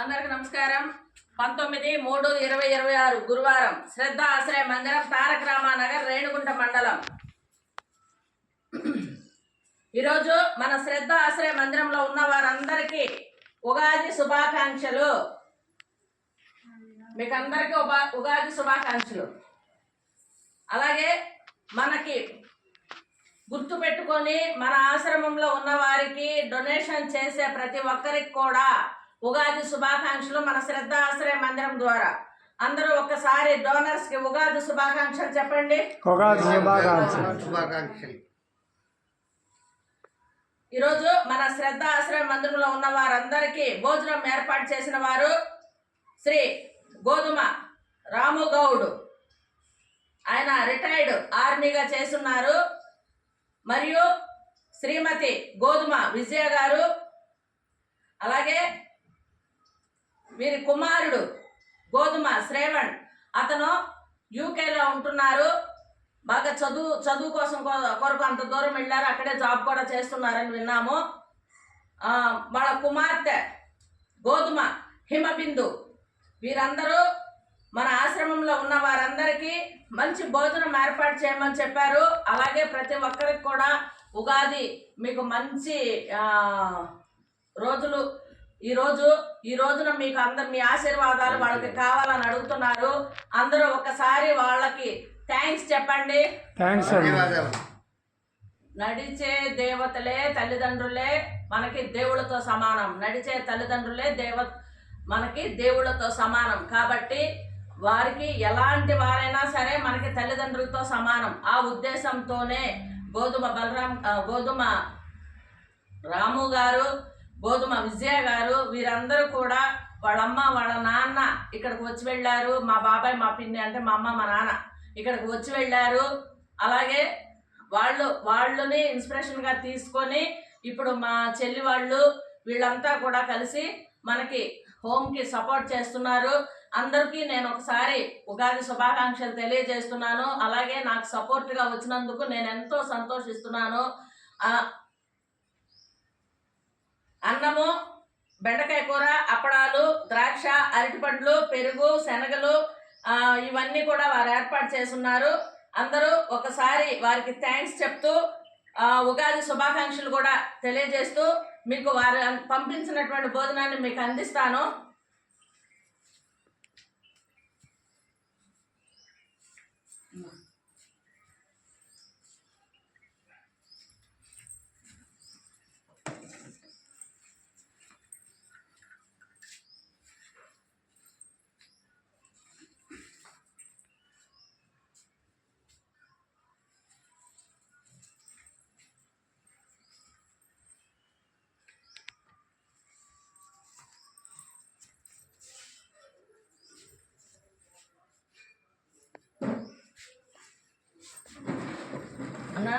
అందరికి నమస్కారం. 19/3/2026 గురువారం శ్రద్ధ ఆశ్రయ మందిరం తారక రామానగర్ రేణుగుంట మండలం. ఈరోజు మన శ్రద్ధ ఆశ్రయ మందిరంలో ఉన్న వారందరికీ ఉగాది శుభాకాంక్షలు. మీకు అందరికీ ఉగాది శుభాకాంక్షలు. అలాగే మనకి గుర్తు పెట్టుకొని మన ఆశ్రమంలో ఉన్న వారికి డొనేషన్ చేసే ప్రతి ఒక్కరికి కూడా ఉగాది శుభాకాంక్షలు. మన శ్రద్ధ ఆశ్రయ మందిరం ద్వారా అందరూ ఒక్కసారి డోనర్స్ కి ఉగాది శుభాకాంక్షలు చెప్పండి. ఉగాది శుభాకాంక్షలు. ఈరోజు మన శ్రద్ధ ఆశ్రయ మందిరంలో ఉన్న వారందరికీ భోజనం ఏర్పాటు చేసిన వారు శ్రీ గోధుమ రాము గౌడ్. ఆయన రిటైర్డ్ ఆర్మీగా చేస్తున్నారు. మరియు శ్రీమతి గోధుమ విజయ గారు, అలాగే వీరి కుమారుడు గోధుమ శ్రేవణ్, అతను యూకేలో ఉంటున్నారు. బాగా చదువు కోసం కొరకు అంత దూరం వెళ్ళారు, అక్కడే జాబ్ కూడా చేస్తున్నారని విన్నాము. వాళ్ళ కుమార్తె గోధుమ హిమబిందు, వీరందరూ మన ఆశ్రమంలో ఉన్న వారందరికీ మంచి భోజనం ఏర్పాటు చేయమని చెప్పారు. అలాగే ప్రతి ఒక్కరికి కూడా ఉగాది మీకు మంచి రోజులు. ఈ రోజున మీకు మీ ఆశీర్వాదాలు వాళ్ళకి కావాలని అడుగుతున్నారు. అందరూ ఒక్కసారి వాళ్ళకి థ్యాంక్స్ చెప్పండి. నడిచే దేవతలే తల్లిదండ్రులే మనకి దేవుళ్ళతో సమానం. నడిచే తల్లిదండ్రులే మనకి దేవుళ్ళతో సమానం. కాబట్టి వారికి ఎలాంటి వారైనా సరే మనకి తల్లిదండ్రులతో సమానం. ఆ ఉద్దేశంతోనే గోధుమ రాము గారు, గోధుమ విజయ గారు, వీరందరూ కూడా వాళ్ళమ్మ వాళ్ళ నాన్న ఇక్కడికి వచ్చి వెళ్ళారు. మా బాబాయ్ మా పిన్ని అంటే మా అమ్మ మా నాన్న ఇక్కడికి వచ్చి వెళ్ళారు. అలాగే వాళ్ళని ఇన్స్పిరేషన్గా తీసుకొని ఇప్పుడు మా చెల్లి వాళ్ళు వీళ్ళంతా కూడా కలిసి మనకి హోమ్కి సపోర్ట్ చేస్తున్నారు. అందరికీ నేను ఒకసారి ఉగాది శుభాకాంక్షలు తెలియజేస్తున్నాను. అలాగే నాకు సపోర్ట్గా వచ్చినందుకు నేను ఎంతో సంతోషిస్తున్నాను. అన్నము, బెండకాయ కూర, అప్పడాలు, ద్రాక్ష, అరటిపండ్లు, పెరుగు, శనగలు ఇవన్నీ కూడా వారు ఏర్పాటు చేస్తున్నారు. అందరూ ఒకసారి వారికి థ్యాంక్స్ చెప్తూ ఉగాది శుభాకాంక్షలు కూడా తెలియజేస్తూ మీకు వారు పంపించినటువంటి భోజనాన్ని మీకు అందిస్తాను. అన్నా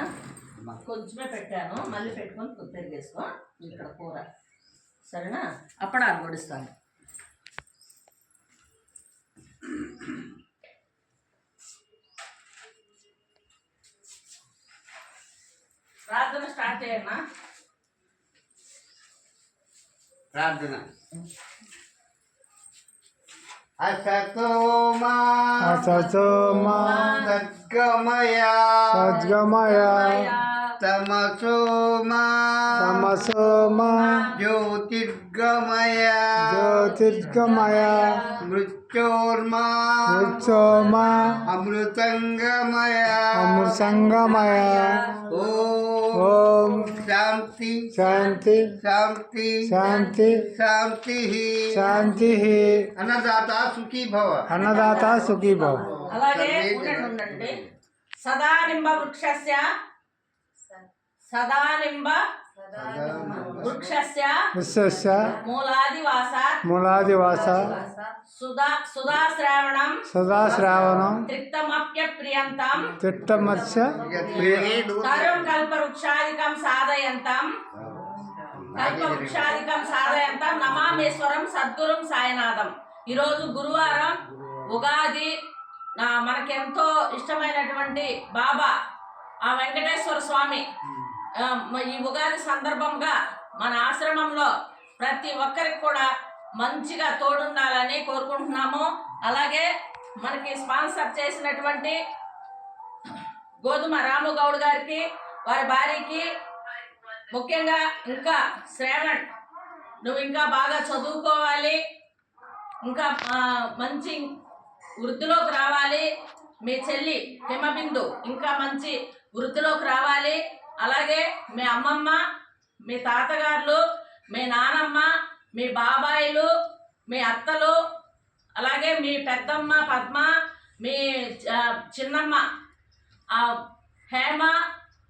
కొంచెమే పెట్టాను, మళ్ళీ పెట్టుకొని పెరిగేసుకో. ఇక్కడ కూర సరేనా? అప్పడాలు పొడిస్తాను. ప్రార్థన స్టార్ట్ చేయన్నా. ప్రార్థన. అసతోమా సద్గమయ తమసోమా జ్యోతిర్గమయ మృత్యోర్మా అమృతంగమయ ఓం శాంతి శాంతి శాంతి శాంతి శాంతి శాంతి. అన్నదాత సుఖీ భవ. అన్నదాత సుఖీ భవ. అలాగే ఉండండి. సదానింబ వృక్షస్య మూలాదివాస సుధాశ్రావణం తిక్తమత్స్య కల్పవృక్షాదికం సాధయంతం నమామేశ్వరం సద్గురుం సాయినాథం. ఈరోజు గురువారం ఉగాది. మనకెంతో ఇష్టమైనటువంటి బాబా ఆ వెంకటేశ్వర స్వామి ఈ ఉగాది సందర్భంగా మన ఆశ్రమంలో ప్రతి ఒక్కరికి కూడా మంచిగా తోడుండాలని కోరుకుంటున్నాము. అలాగే మనకి స్పాన్సర్ చేసినటువంటి గోధుమ రాము గౌడ్ గారికి, వారి భార్యకి, ముఖ్యంగా ఇంకా శ్రావణ్, నువ్వు ఇంకా బాగా చదువుకోవాలి, ఇంకా మంచి వృద్ధిలోకి రావాలి. మీ చెల్లి హిమబిందు ఇంకా మంచి వృద్ధిలోకి రావాలి. అలాగే మీ అమ్మమ్మ, మీ తాతగారులు, మీ నానమ్మ, మీ బాబాయిలు, మీ అత్తలు, అలాగే మీ పెద్దమ్మ పద్మ, మీ చిన్నమ్మ హేమ,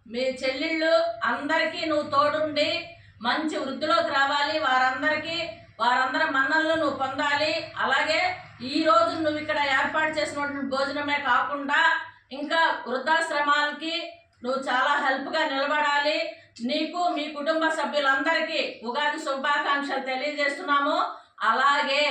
మీ చెల్లెళ్ళు అందరికీ నువ్వు తోడుండి మంచి వృద్ధిలోకి రావాలి. వారందరి మన్నలను నువ్వు పొందాలి. అలాగే ఈరోజు నువ్వు ఇక్కడ ఏర్పాటు చేసినటువంటి భోజనమే కాకుండా ఇంకా వృద్ధాశ్రమాలకి నువ్వు చాలా హెల్ప్గా నిలబడాలి. నీకు మీ కుటుంబ సభ్యులందరికీ ఉగాది శుభాకాంక్షలు తెలియజేస్తున్నాము. అలాగే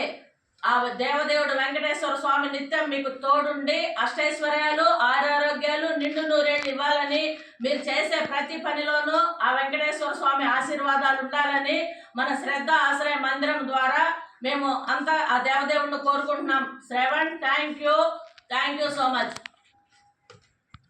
ఆ దేవదేవుడు వెంకటేశ్వర స్వామి నిత్యం మీకు తోడుండి అష్టైశ్వర్యాలు, ఆరోగ్యాలు, నిండు నూరేళ్ళు ఇవ్వాలని, మీరు చేసే ప్రతి పనిలోనూ ఆ వెంకటేశ్వర స్వామి ఆశీర్వాదాలు ఉండాలని మన శ్రద్ధ ఆశ్రయ మందిరం ద్వారా మేము అంతా ఆ దేవదేవుడిని కోరుకుంటున్నాం. Shravan, thank you so much.